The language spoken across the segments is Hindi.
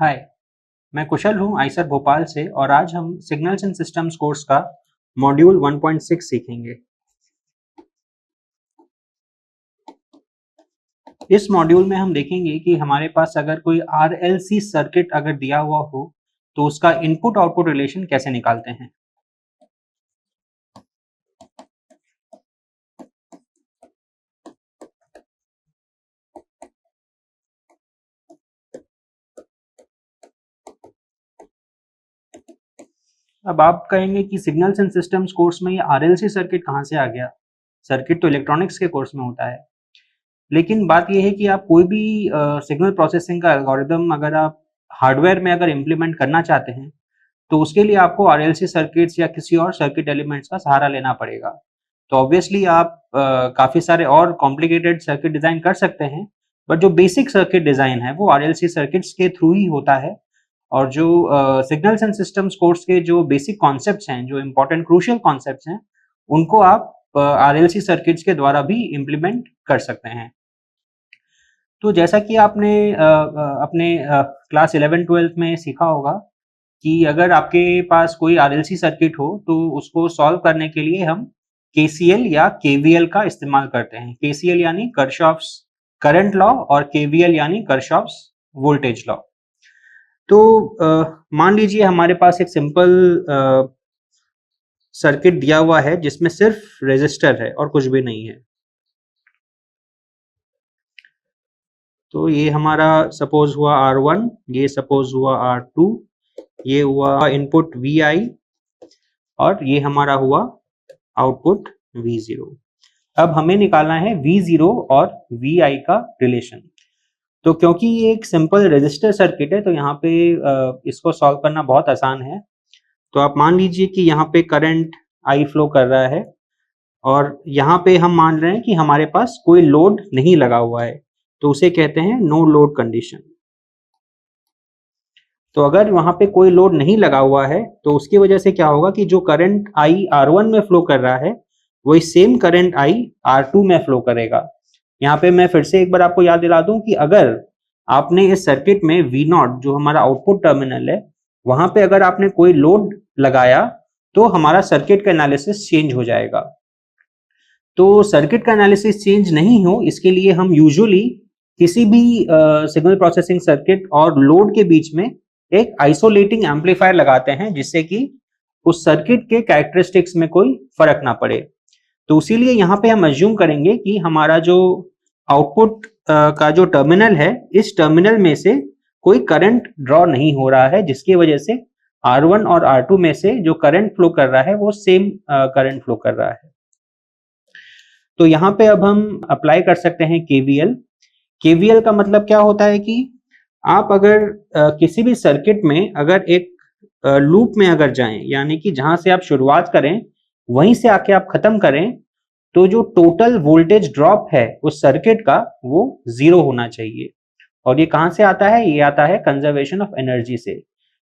हाय, मैं कुशल हूँ आईसर भोपाल से और आज हम सिग्नल्स एंड सिस्टम्स कोर्स का मॉड्यूल 1.6 सीखेंगे। इस मॉड्यूल में हम देखेंगे कि हमारे पास अगर कोई आरएलसी सर्किट अगर दिया हुआ हो तो उसका इनपुट आउटपुट रिलेशन कैसे निकालते हैं। अब आप कहेंगे कि सिग्नल्स एंड सिस्टम्स कोर्स में ये आरएलसी सर्किट कहाँ से आ गया? सर्किट तो इलेक्ट्रॉनिक्स के कोर्स में होता है। लेकिन बात यह है कि आप कोई भी सिग्नल प्रोसेसिंग का एल्गोरिदम अगर आप हार्डवेयर में अगर इम्प्लीमेंट करना चाहते हैं तो उसके लिए आपको आरएलसी सर्किट्स या किसी और सर्किट एलिमेंट्स का सहारा लेना पड़ेगा। तो ऑब्वियसली आप काफ़ी सारे और कॉम्प्लिकेटेड सर्किट डिज़ाइन कर सकते हैं, बट जो बेसिक सर्किट डिज़ाइन है वो आरएलसी सर्किट्स के थ्रू ही होता है। और जो सिग्नल्स एंड सिस्टम्स कोर्स के जो बेसिक कॉन्सेप्ट्स हैं, जो इंपॉर्टेंट क्रूशियल कॉन्सेप्ट्स हैं, उनको आप आरएलसी सर्किट्स के द्वारा भी इम्प्लीमेंट कर सकते हैं। तो जैसा कि आपने अपने क्लास 11-12 में सीखा होगा कि अगर आपके पास कोई आरएलसी सर्किट हो तो उसको सॉल्व करने के लिए हम केसीएल या केवीएल का इस्तेमाल करते हैं। केसीएल यानी किरचॉफ्स करंट लॉ और केवीएल यानी किरचॉफ्स वोल्टेज लॉ। तो मान लीजिए हमारे पास एक सिंपल सर्किट दिया हुआ है जिसमें सिर्फ रेजिस्टर है और कुछ भी नहीं है। तो ये हमारा सपोज हुआ R1, ये सपोज हुआ R2, ये हुआ इनपुट Vi और ये हमारा हुआ आउटपुट V0। अब हमें निकालना है V0 और Vi का रिलेशन। तो क्योंकि ये एक सिंपल रेजिस्टर सर्किट है तो यहाँ पे इसको सॉल्व करना बहुत आसान है। तो आप मान लीजिए कि यहाँ पे करंट I फ्लो कर रहा है और यहाँ पे हम मान रहे हैं कि हमारे पास कोई लोड नहीं लगा हुआ है, तो उसे कहते हैं नो लोड कंडीशन। तो अगर वहां पे कोई लोड नहीं लगा हुआ है तो उसकी वजह से क्या होगा कि जो करंट I R1 में फ्लो कर रहा है वही सेम करंट I R2 में फ्लो करेगा। यहाँ पे मैं फिर से एक बार आपको याद दिला दूं कि अगर आपने इस सर्किट में V0 जो हमारा आउटपुट टर्मिनल है वहां पे अगर आपने कोई लोड लगाया तो हमारा सर्किट का एनालिसिस चेंज हो जाएगा। तो सर्किट का एनालिसिस चेंज नहीं हो इसके लिए हम यूजुअली किसी भी सिग्नल प्रोसेसिंग सर्किट और लोड के बीच में एक आइसोलेटिंग एम्पलीफायर लगाते हैं जिससे कि उस सर्किट के कैरेक्टरिस्टिक्स में कोई फर्क ना पड़े। तो इसीलिए यहाँ पे हम अज्यूम करेंगे कि हमारा जो आउटपुट का जो टर्मिनल है इस टर्मिनल में से कोई करंट ड्रॉ नहीं हो रहा है, जिसकी वजह से R1 और R2 में से जो करंट फ्लो कर रहा है वो सेम करंट फ्लो कर रहा है। तो यहाँ पे अब हम अप्लाई कर सकते हैं केवीएल। केवीएल का मतलब क्या होता है कि आप अगर किसी भी सर्किट में अगर एक लूप में अगर जाएं, यानी कि जहां से आप शुरुआत करें वहीं से आके आप खत्म करें, तो जो टोटल वोल्टेज ड्रॉप है उस सर्किट का वो 0 होना चाहिए। और ये कहां से आता है? ये आता है कंजर्वेशन ऑफ एनर्जी से।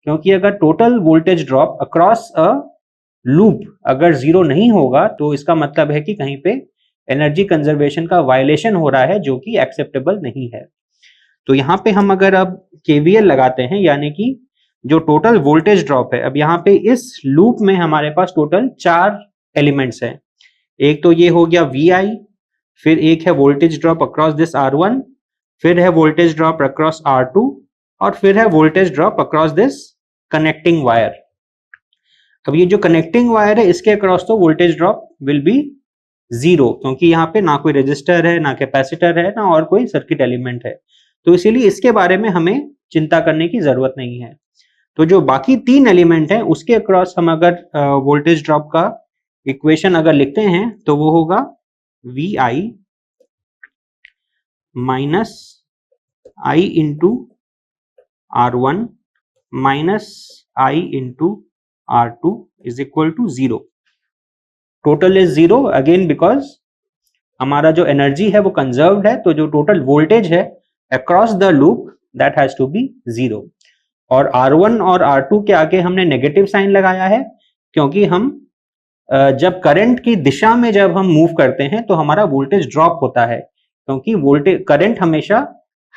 क्योंकि अगर total voltage drop across a loop अगर 0 नहीं होगा तो इसका मतलब है कि कहीं पे एनर्जी कंजर्वेशन का वायलेशन हो रहा है जो कि एक्सेप्टेबल नहीं है। तो यहाँ पे हम अगर अब केवीएल लगाते हैं, यानी कि जो टोटल वोल्टेज ड्रॉप है, अब यहाँ पे इस लूप में हमारे पास टोटल 4 एलिमेंट्स हैं। एक तो ये हो गया Vi, फिर एक है voltage drop across this R1, फिर है वोल्टेज ड्रॉप अक्रॉस R2 और फिर है voltage drop across this connecting wire. अब ये जो कनेक्टिंग वायर है इसके अक्रॉस तो वोल्टेज ड्रॉप विल बी 0, क्योंकि यहाँ पे ना कोई रेजिस्टर है, ना कैपेसिटर है, ना और कोई सर्किट एलिमेंट है। तो इसीलिए इसके बारे में हमें चिंता करने की जरूरत नहीं है। तो जो बाकी 3 एलिमेंट हैं उसके अक्रॉस हम अगर वोल्टेज ड्रॉप का इक्वेशन अगर लिखते हैं तो वो होगा Vi minus I into R1 minus I into R2 is equal to 0। Total is 0 again because हमारा जो एनर्जी है वो कंजर्व्ड है, तो जो टोटल वोल्टेज है across the loop that has to be 0। और R1 और R2 के आगे हमने नेगेटिव साइन लगाया है क्योंकि हम जब करंट की दिशा में जब हम मूव करते हैं तो हमारा वोल्टेज ड्रॉप होता है, क्योंकि वोल्टेज करंट हमेशा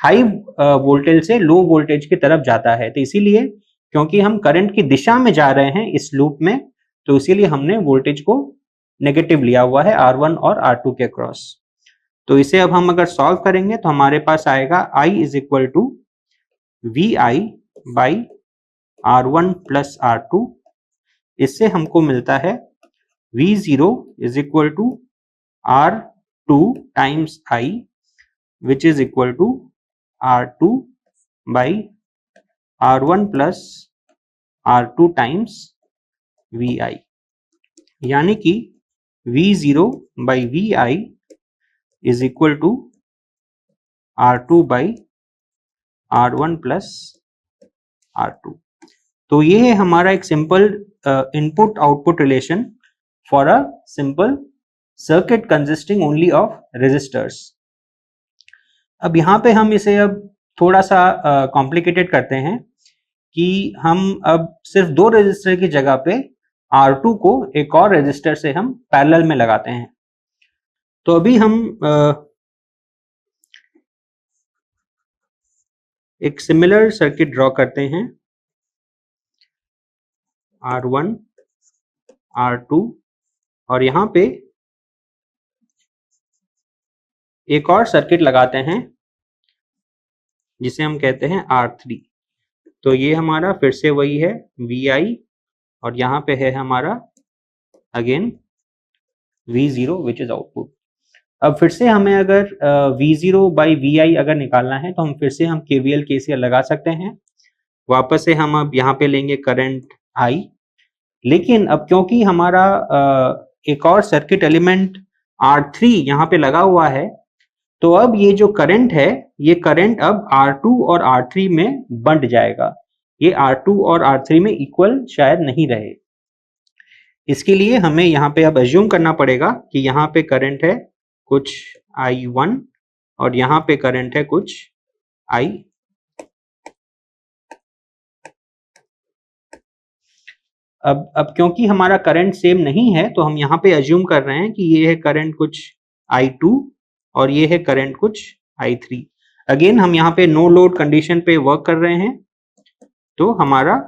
हाई वोल्टेज से लो वोल्टेज की तरफ जाता है। तो इसीलिए क्योंकि हम करंट की दिशा में जा रहे हैं इस लूप में, तो इसीलिए हमने वोल्टेज को नेगेटिव लिया हुआ है R1 और R2 के क्रॉस। तो इसे अब हम अगर सॉल्व करेंगे तो हमारे पास आएगा I is equal to VI by R1 plus R2। इससे हमको मिलता है V0 is equal to R2 times I which is equal to R2 by R1 plus R2 times VI, यानी कि V0 by VI is equal to R2 by R1 plus R2। तो ये है हमारा एक simple input output relation for a simple circuit consisting only of resistors. अब यहाँ पे हम इसे अब थोड़ा सा कॉम्प्लिकेटेड करते हैं कि हम अब सिर्फ दो रेजिस्टर की जगह पे R2 को एक और रेजिस्टर से हम पैरेलल में लगाते हैं। तो अभी हम एक सिमिलर सर्किट ड्रॉ करते हैं, R1 R2, और यहाँ पे एक और सर्किट लगाते हैं जिसे हम कहते हैं R3। तो ये हमारा फिर से वही है VI, और यहाँ पे है हमारा again V0 which is output. अब फिर से हमें अगर V0 बाई VI अगर निकालना है तो हम फिर से हम KVL KCL लगा सकते हैं। वापस से हम अब यहाँ पे लेंगे करंट I, लेकिन अब क्योंकि हमारा एक और सर्किट एलिमेंट R3 यहाँ पे लगा हुआ है, तो अब ये जो करंट है ये करंट अब R2 और R3 में बंट जाएगा। ये R2 और R3 में इक्वल शायद नहीं रहे। इसके लिए हमें यहाँ पे अब अज्यूम करना पड़ेगा कि यहाँ पे करंट है कुछ I1 और यहाँ पे करंट है कुछ I। अब क्योंकि हमारा करंट सेम नहीं है तो हम यहाँ पे अज्यूम कर रहे हैं कि ये है करंट कुछ I2 और ये है करंट कुछ I3। अगेन हम यहाँ पे नो लोड कंडीशन पे वर्क कर रहे हैं, तो हमारा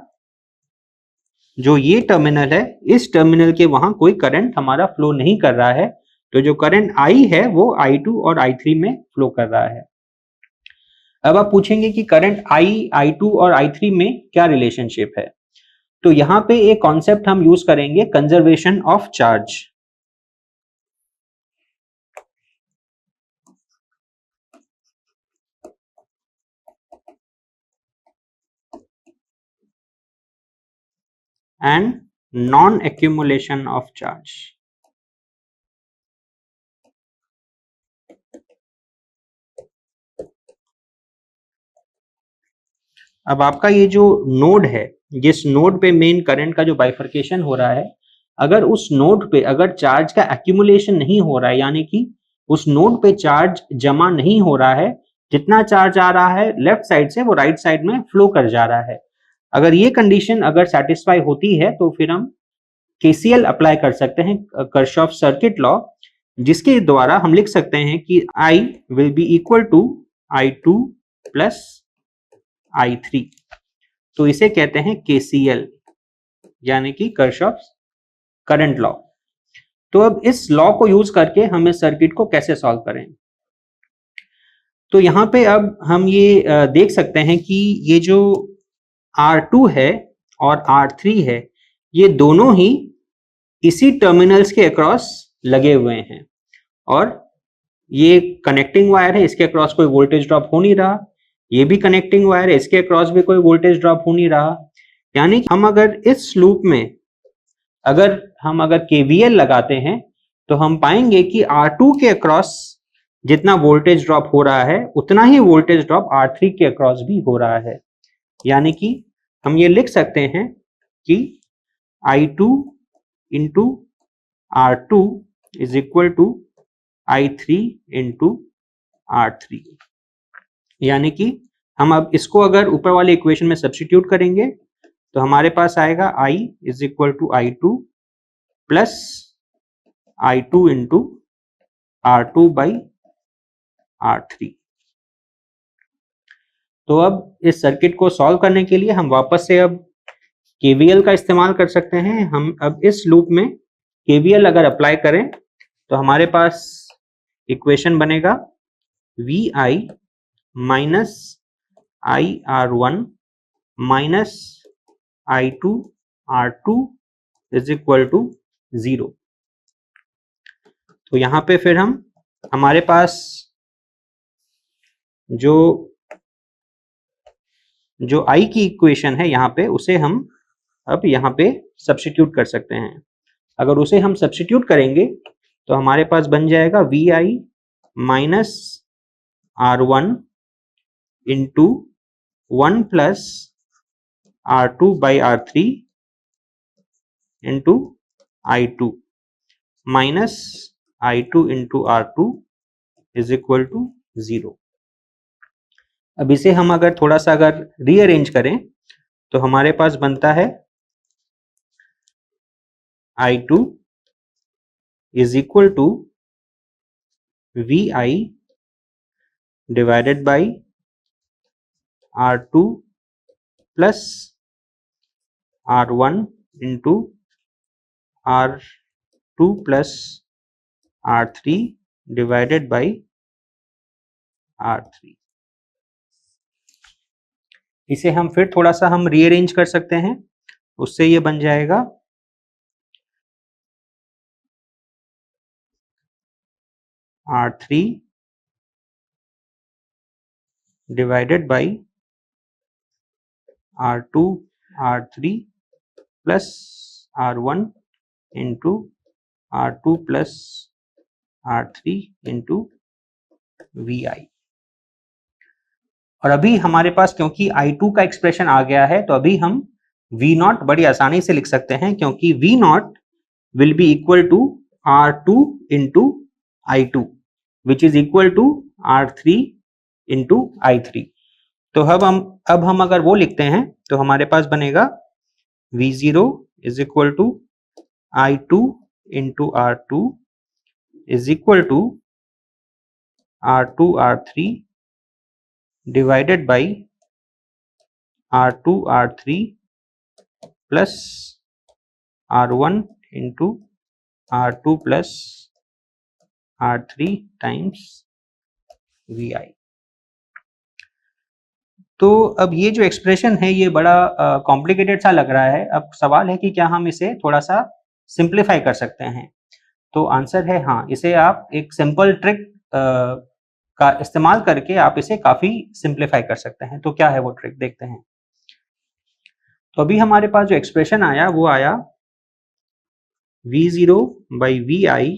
जो ये टर्मिनल है इस टर्मिनल के वहां कोई करंट हमारा फ्लो नहीं कर रहा है। तो जो करंट I है वो I2 और I3 में फ्लो कर रहा है। अब आप पूछेंगे कि करंट I, I2 और I3 में क्या रिलेशनशिप है। तो यहाँ पे एक कॉन्सेप्ट हम यूज करेंगे, conservation of charge. And non accumulation of charge. अब आपका ये जो नोड है, जिस नोड पे मेन करंट का जो बाइफर्केशन हो रहा है, अगर उस नोड पे अगर चार्ज का एक्यूमुलेशन नहीं हो रहा है, यानी कि उस नोड पे चार्ज जमा नहीं हो रहा है, जितना चार्ज आ रहा है लेफ्ट साइड से वो राइट साइड में फ्लो कर जा रहा है, अगर ये कंडीशन अगर सेटिस्फाई होती है तो फिर हम KCL अप्लाई कर सकते हैं, किरचॉफ सर्किट लॉ, जिसके द्वारा हम लिख सकते हैं कि I will be equal to I2 plus I3। तो इसे कहते हैं KCL, यानी कि किरचॉफ करंट लॉ। तो अब इस लॉ को यूज करके हम इस सर्किट को कैसे सॉल्व करें। तो यहां पे अब हम ये देख सकते हैं कि ये जो R2 है और R3 है, ये दोनों ही इसी टर्मिनल्स के अक्रॉस लगे हुए हैं, और ये कनेक्टिंग वायर है, इसके अक्रॉस कोई वोल्टेज ड्रॉप हो नहीं रहा। ये भी कनेक्टिंग वायर है, इसके अक्रॉस भी कोई वोल्टेज ड्रॉप हो नहीं रहा। यानी हम अगर इस लूप में अगर KVL लगाते हैं तो हम पाएंगे कि R2 के अक्रॉस जितना वोल्टेज ड्रॉप हो रहा है उतना ही वोल्टेज ड्रॉप R3 के अक्रॉस भी हो रहा है। यानी कि हम ये लिख सकते हैं कि I2 into R2 is equal to I3 into R3। यानी कि हम अब इसको अगर ऊपर वाले इक्वेशन में सब्स्टिट्यूट करेंगे तो हमारे पास आएगा I is equal to I2 plus I2 into R2 by R3। तो अब इस सर्किट को सॉल्व करने के लिए हम वापस से अब केवीएल का इस्तेमाल कर सकते हैं। हम अब इस लूप में केवीएल अगर अप्लाई करें तो हमारे पास इक्वेशन बनेगा V I minus I R one minus I two R two is equal to 0। तो यहाँ पे फिर हमारे पास जो आई की इक्वेशन है यहाँ पे, उसे हम अब यहाँ पे सब्स्टिट्यूट कर सकते हैं। अगर उसे हम सब्स्टिट्यूट करेंगे तो हमारे पास बन जाएगा V I minus R one into 1 plus R two by R three into I two minus I two into R two is equal to 0। अब इसे हम अगर थोड़ा सा अगर रीअरेंज करें तो हमारे पास बनता है I two is equal to V I divided by R two plus R one into R two plus R three divided by R three. इसे हम फिर थोड़ा सा हम रीअरेंज कर सकते हैं, उससे ये बन जाएगा R three divided by R two R three plus R one into R two plus R three into V I. और अभी हमारे पास क्योंकि I2 का एक्सप्रेशन आ गया है तो अभी हम V0 बड़ी आसानी से लिख सकते हैं, क्योंकि V0 will be equal to R2 into I2 which is equal to R3 into I3। तो अब हम अगर वो लिखते हैं तो हमारे पास बनेगा V0 is equal to I2 into R2 is equal to R2 R3 divided by R2 R3 plus R1 into R2 plus R3 times VI। तो अब ये जो एक्सप्रेशन है ये बड़ा कॉम्प्लिकेटेड सा लग रहा है। अब सवाल है कि क्या हम इसे थोड़ा सा सिंप्लीफाई कर सकते हैं। तो आंसर है हाँ, इसे आप एक सिंपल ट्रिक का इस्तेमाल करके आप इसे काफी सिंप्लीफाई कर सकते हैं। तो क्या है वो ट्रिक, देखते हैं। तो अभी हमारे पास जो एक्सप्रेशन आया वो आया V0 by V I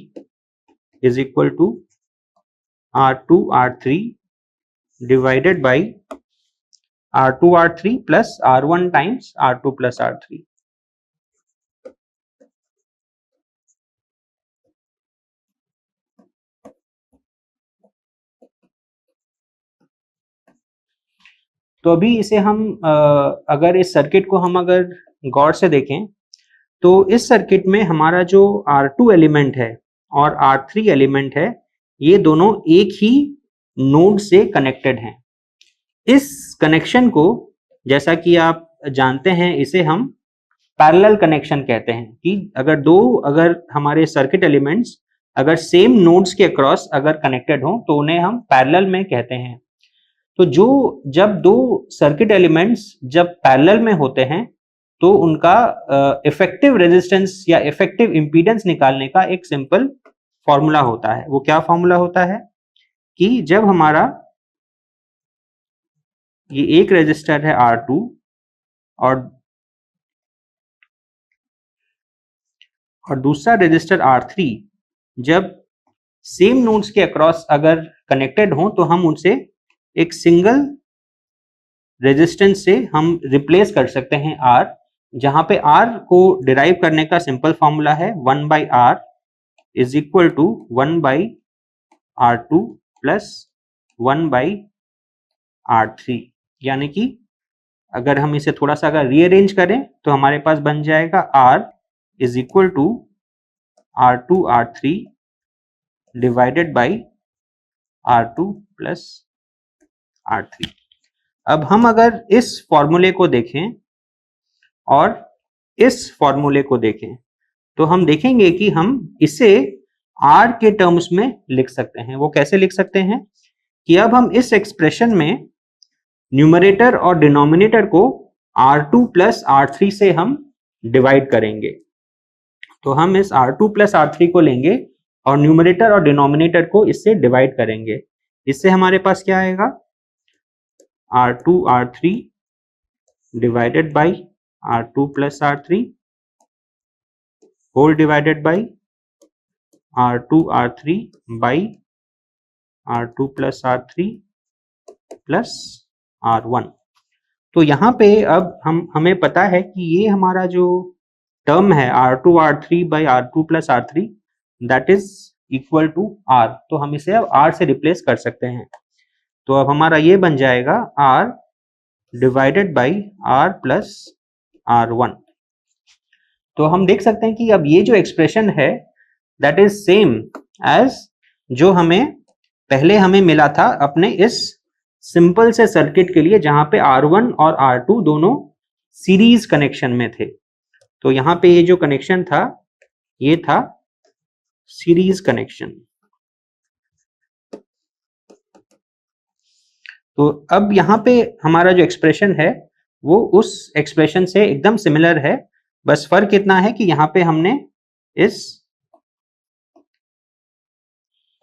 is equal to R2 R3 divided by R2 R3 plus R1 times R2 plus R3। तो अभी इसे हम अगर इस सर्किट को हम अगर गौर से देखें तो इस सर्किट में हमारा जो R2 एलिमेंट है और R3 एलिमेंट है ये दोनों एक ही नोड से कनेक्टेड हैं। इस कनेक्शन को, जैसा कि आप जानते हैं, इसे हम पैरेलल कनेक्शन कहते हैं कि अगर हमारे सर्किट एलिमेंट्स अगर सेम नोड्स के अक्रॉस अगर कनेक्टेड हों तो उन्हें हम पैरेलल में कहते हैं। तो जब दो सर्किट एलिमेंट्स जब पैरेलल में होते हैं तो उनका इफेक्टिव रेजिस्टेंस या इफेक्टिव इंपीडेंस निकालने का एक सिंपल फॉर्मूला होता है। वो क्या फॉर्मूला होता है कि जब हमारा ये एक रेजिस्टर है R2 और दूसरा रेजिस्टर R3 जब सेम नोड्स के अक्रॉस अगर कनेक्टेड हो तो हम उनसे एक सिंगल रेजिस्टेंस से हम रिप्लेस कर सकते हैं R, जहां पे R को डिराइव करने का सिंपल फॉर्मूला है 1 by R is equal to 1 by R2 plus 1 by R3। यानी कि अगर हम इसे थोड़ा सा अगर रीअरेंज करें तो हमारे पास बन जाएगा R is equal to R2 R3 divided by R2 plus R3। अब हम अगर इस फॉर्मूले को देखें और इस फॉर्मूले को देखें तो हम देखेंगे कि हम इसे r के टर्म्स में लिख सकते हैं। वो कैसे लिख सकते हैं कि अब हम इस एक्सप्रेशन में न्यूमरेटर और डिनोमिनेटर को r2 प्लस r3 से हम डिवाइड करेंगे। तो हम इस r2 प्लस r3 को लेंगे और न्यूमरेटर और डिनोमिनेटर को इससे डिवाइड करेंगे। इससे हमारे पास क्या आएगा, r2 r3 divided by r2 plus r3 whole divided by r2 r3 by r2 plus r3 plus r1। तो यहाँ पे अब हमें पता है कि ये हमारा जो टर्म है r2 r3 by r2 plus r3 that is equal to r। तो हम इसे अब r से रिप्लेस कर सकते हैं। तो अब हमारा ये बन जाएगा r divided by r plus r1। तो हम देख सकते हैं कि अब ये जो एक्सप्रेशन है दैट इज सेम एज जो पहले हमें मिला था अपने इस सिंपल से सर्किट के लिए जहां पे R1 और R2 दोनों सीरीज कनेक्शन में थे। तो यहाँ पे ये जो कनेक्शन था ये था सीरीज कनेक्शन। तो अब यहाँ पे हमारा जो एक्सप्रेशन है वो उस एक्सप्रेशन से एकदम सिमिलर है, बस फर्क इतना है कि यहाँ पे हमने इस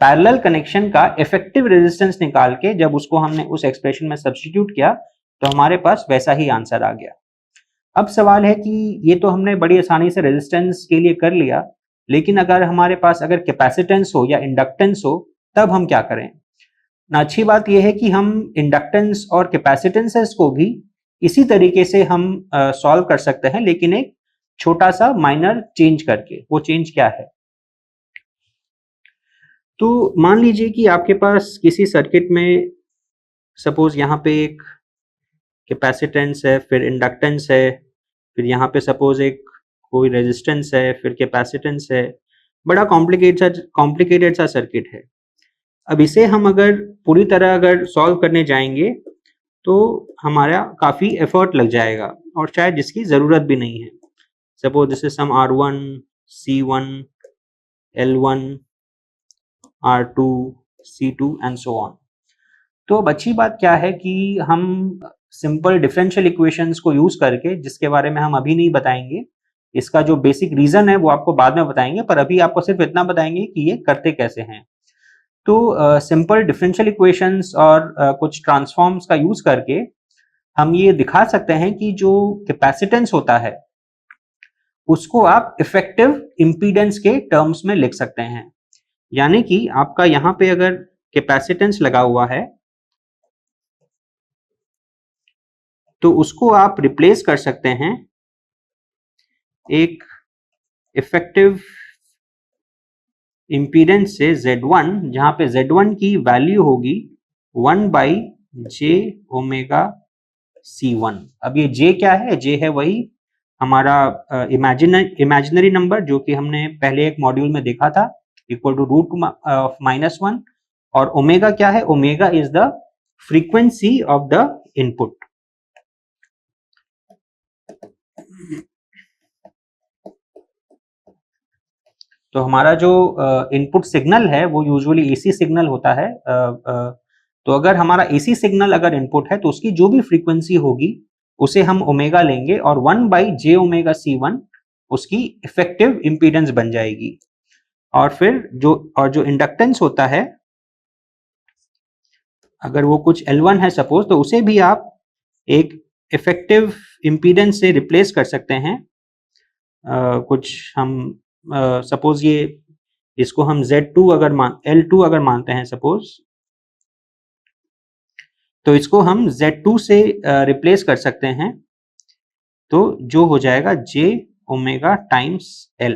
पैरेलल कनेक्शन का इफेक्टिव रेजिस्टेंस निकाल के जब उसको हमने उस एक्सप्रेशन में सब्स्टिट्यूट किया तो हमारे पास वैसा ही आंसर आ गया। अब सवाल है कि ये तो हमने बड़ी आसानी से रेजिस्टेंस के लिए कर लिया, लेकिन अगर हमारे पास अगर कैपेसिटेंस हो या इंडक्टेंस हो तब हम क्या करें ना। अच्छी बात यह है कि हम इंडक्टेंस और कैपेसिटेंसेस को भी इसी तरीके से हम सॉल्व कर सकते हैं, लेकिन एक छोटा सा माइनर चेंज करके। वो चेंज क्या है, तो मान लीजिए कि आपके पास किसी सर्किट में सपोज यहाँ पे एक कैपेसिटेंस है, फिर इंडक्टेंस है, फिर यहाँ पे सपोज एक कोई रेजिस्टेंस है, फिर कैपेसिटेंस है। बड़ा कॉम्प्लिकेटेड सा सर्किट है। अब इसे हम अगर पूरी तरह अगर सॉल्व करने जाएंगे तो हमारा काफ़ी एफर्ट लग जाएगा और शायद जिसकी ज़रूरत भी नहीं है। Suppose this is some R1, C1, L1, R2, C2 and so on. तो अब अच्छी बात क्या है कि हम सिंपल डिफरेंशियल इक्वेशंस को यूज करके, जिसके बारे में हम अभी नहीं बताएंगे, इसका जो बेसिक रीजन है वो आपको बाद में बताएंगे, पर अभी आपको सिर्फ इतना बताएंगे कि ये करते कैसे हैं। तो सिंपल डिफरेंशियल इक्वेशंस और कुछ ट्रांसफॉर्म्स का यूज करके हम ये दिखा सकते हैं कि जो कैपेसिटेंस होता है उसको आप इफेक्टिव इंपीडेंस के टर्म्स में लिख सकते हैं। यानी कि आपका यहाँ पे अगर कैपेसिटेंस लगा हुआ है तो उसको आप रिप्लेस कर सकते हैं एक इफेक्टिव इंपीडेंस से Z1, जहां पे Z1 की वैल्यू होगी 1/j ओमेगा C1। अब ये J क्या है, J है वही हमारा इमेजिनरी नंबर जो कि हमने पहले एक मॉड्यूल में देखा था, इक्वल टू √-1। और ओमेगा क्या है, omega is the frequency of the input. तो हमारा जो इनपुट सिग्नल है वो यूजुअली एसी सिग्नल होता है। तो अगर हमारा एसी सिग्नल अगर इनपुट है तो उसकी जो भी फ्रीक्वेंसी होगी उसे हम ओमेगा लेंगे और 1/j ओमेगा C1 उसकी इफेक्टिव इंपीडेंस बन जाएगी। और फिर जो इंडक्टेंस होता है, अगर वो कुछ L1 है सपोज, तो उसे भी आप एक इफेक्टिव इंपीडेंस से रिप्लेस कर सकते हैं। कुछ हम सपोज ये इसको हम Z2 अगर L2 अगर मानते हैं सपोज, तो इसको हम Z2 से रिप्लेस कर सकते हैं, तो जो हो जाएगा J ओमेगा टाइम्स L।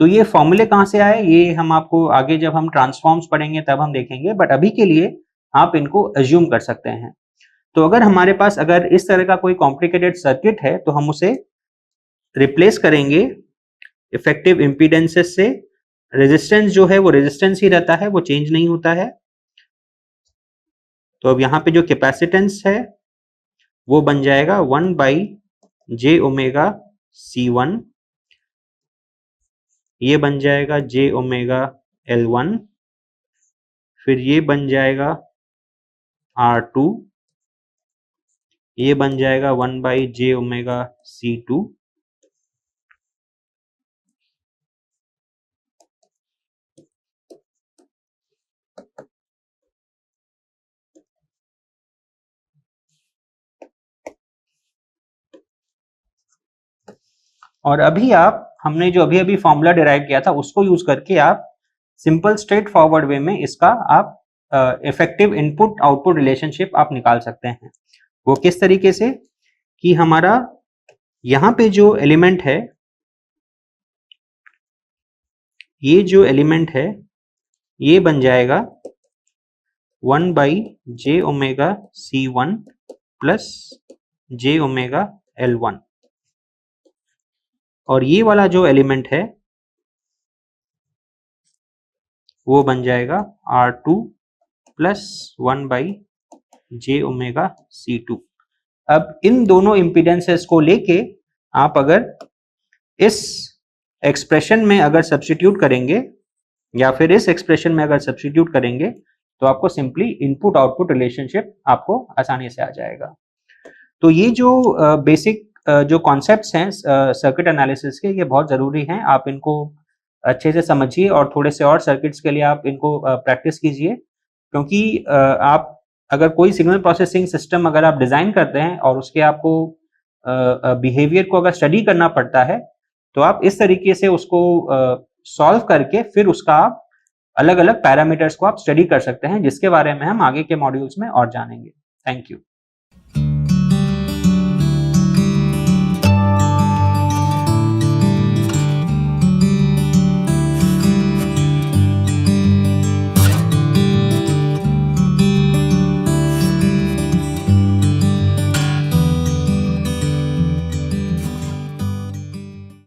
तो ये फॉर्मूले कहाँ से आए ये हम आपको आगे जब हम ट्रांसफॉर्म्स पढ़ेंगे तब हम देखेंगे, बट अभी के लिए आप इनको अज्यूम कर सकते हैं। तो अगर हमारे पास अगर इस तरह का कोई कॉम्प्लिकेटेड सर्किट है तो हम उसे रिप्लेस करेंगे इफेक्टिव इंपीडेंसेस से। रेजिस्टेंस जो है वो रेजिस्टेंस ही रहता है, वो चेंज नहीं होता है। तो अब यहाँ पे जो कैपेसिटेंस है वो बन जाएगा 1/j ओमेगा C1, ये बन जाएगा j ओमेगा L1, फिर ये बन जाएगा R2, ये बन जाएगा 1/j ओमेगा C2, और अभी आप हमने जो अभी अभी फॉर्मूला डिराइव किया था उसको यूज करके आप सिंपल स्ट्रेट फॉरवर्ड वे में इसका आप इफेक्टिव इनपुट आउटपुट रिलेशनशिप आप निकाल सकते हैं। वो किस तरीके से कि हमारा यहाँ पे जो एलिमेंट है, ये जो एलिमेंट है ये बन जाएगा 1/j omega C1 plus j omega L1, और ये वाला जो एलिमेंट है वो बन जाएगा R2 plus 1/j omega C2। अब इन दोनों इम्पीडेंसेस को लेके आप अगर इस एक्सप्रेशन में अगर सब्स्टिट्यूट करेंगे या फिर इस एक्सप्रेशन में अगर सब्स्टिट्यूट करेंगे तो आपको सिंपली इनपुट आउटपुट रिलेशनशिप आपको आसानी से आ जाएगा। तो ये जो बेसिक जो कॉन्सेप्ट्स हैं सर्किट एनालिसिस के, ये बहुत ज़रूरी हैं, आप इनको अच्छे से समझिए और थोड़े से और सर्किट्स के लिए आप इनको प्रैक्टिस कीजिए, क्योंकि आप अगर कोई सिग्नल प्रोसेसिंग सिस्टम अगर आप डिज़ाइन करते हैं और उसके आपको बिहेवियर को अगर स्टडी करना पड़ता है तो आप इस तरीके से उसको सॉल्व करके फिर उसका आप अलग अलग पैरामीटर्स को आप स्टडी कर सकते हैं, जिसके बारे में हम आगे के मॉड्यूल्स में और जानेंगे। Thank you.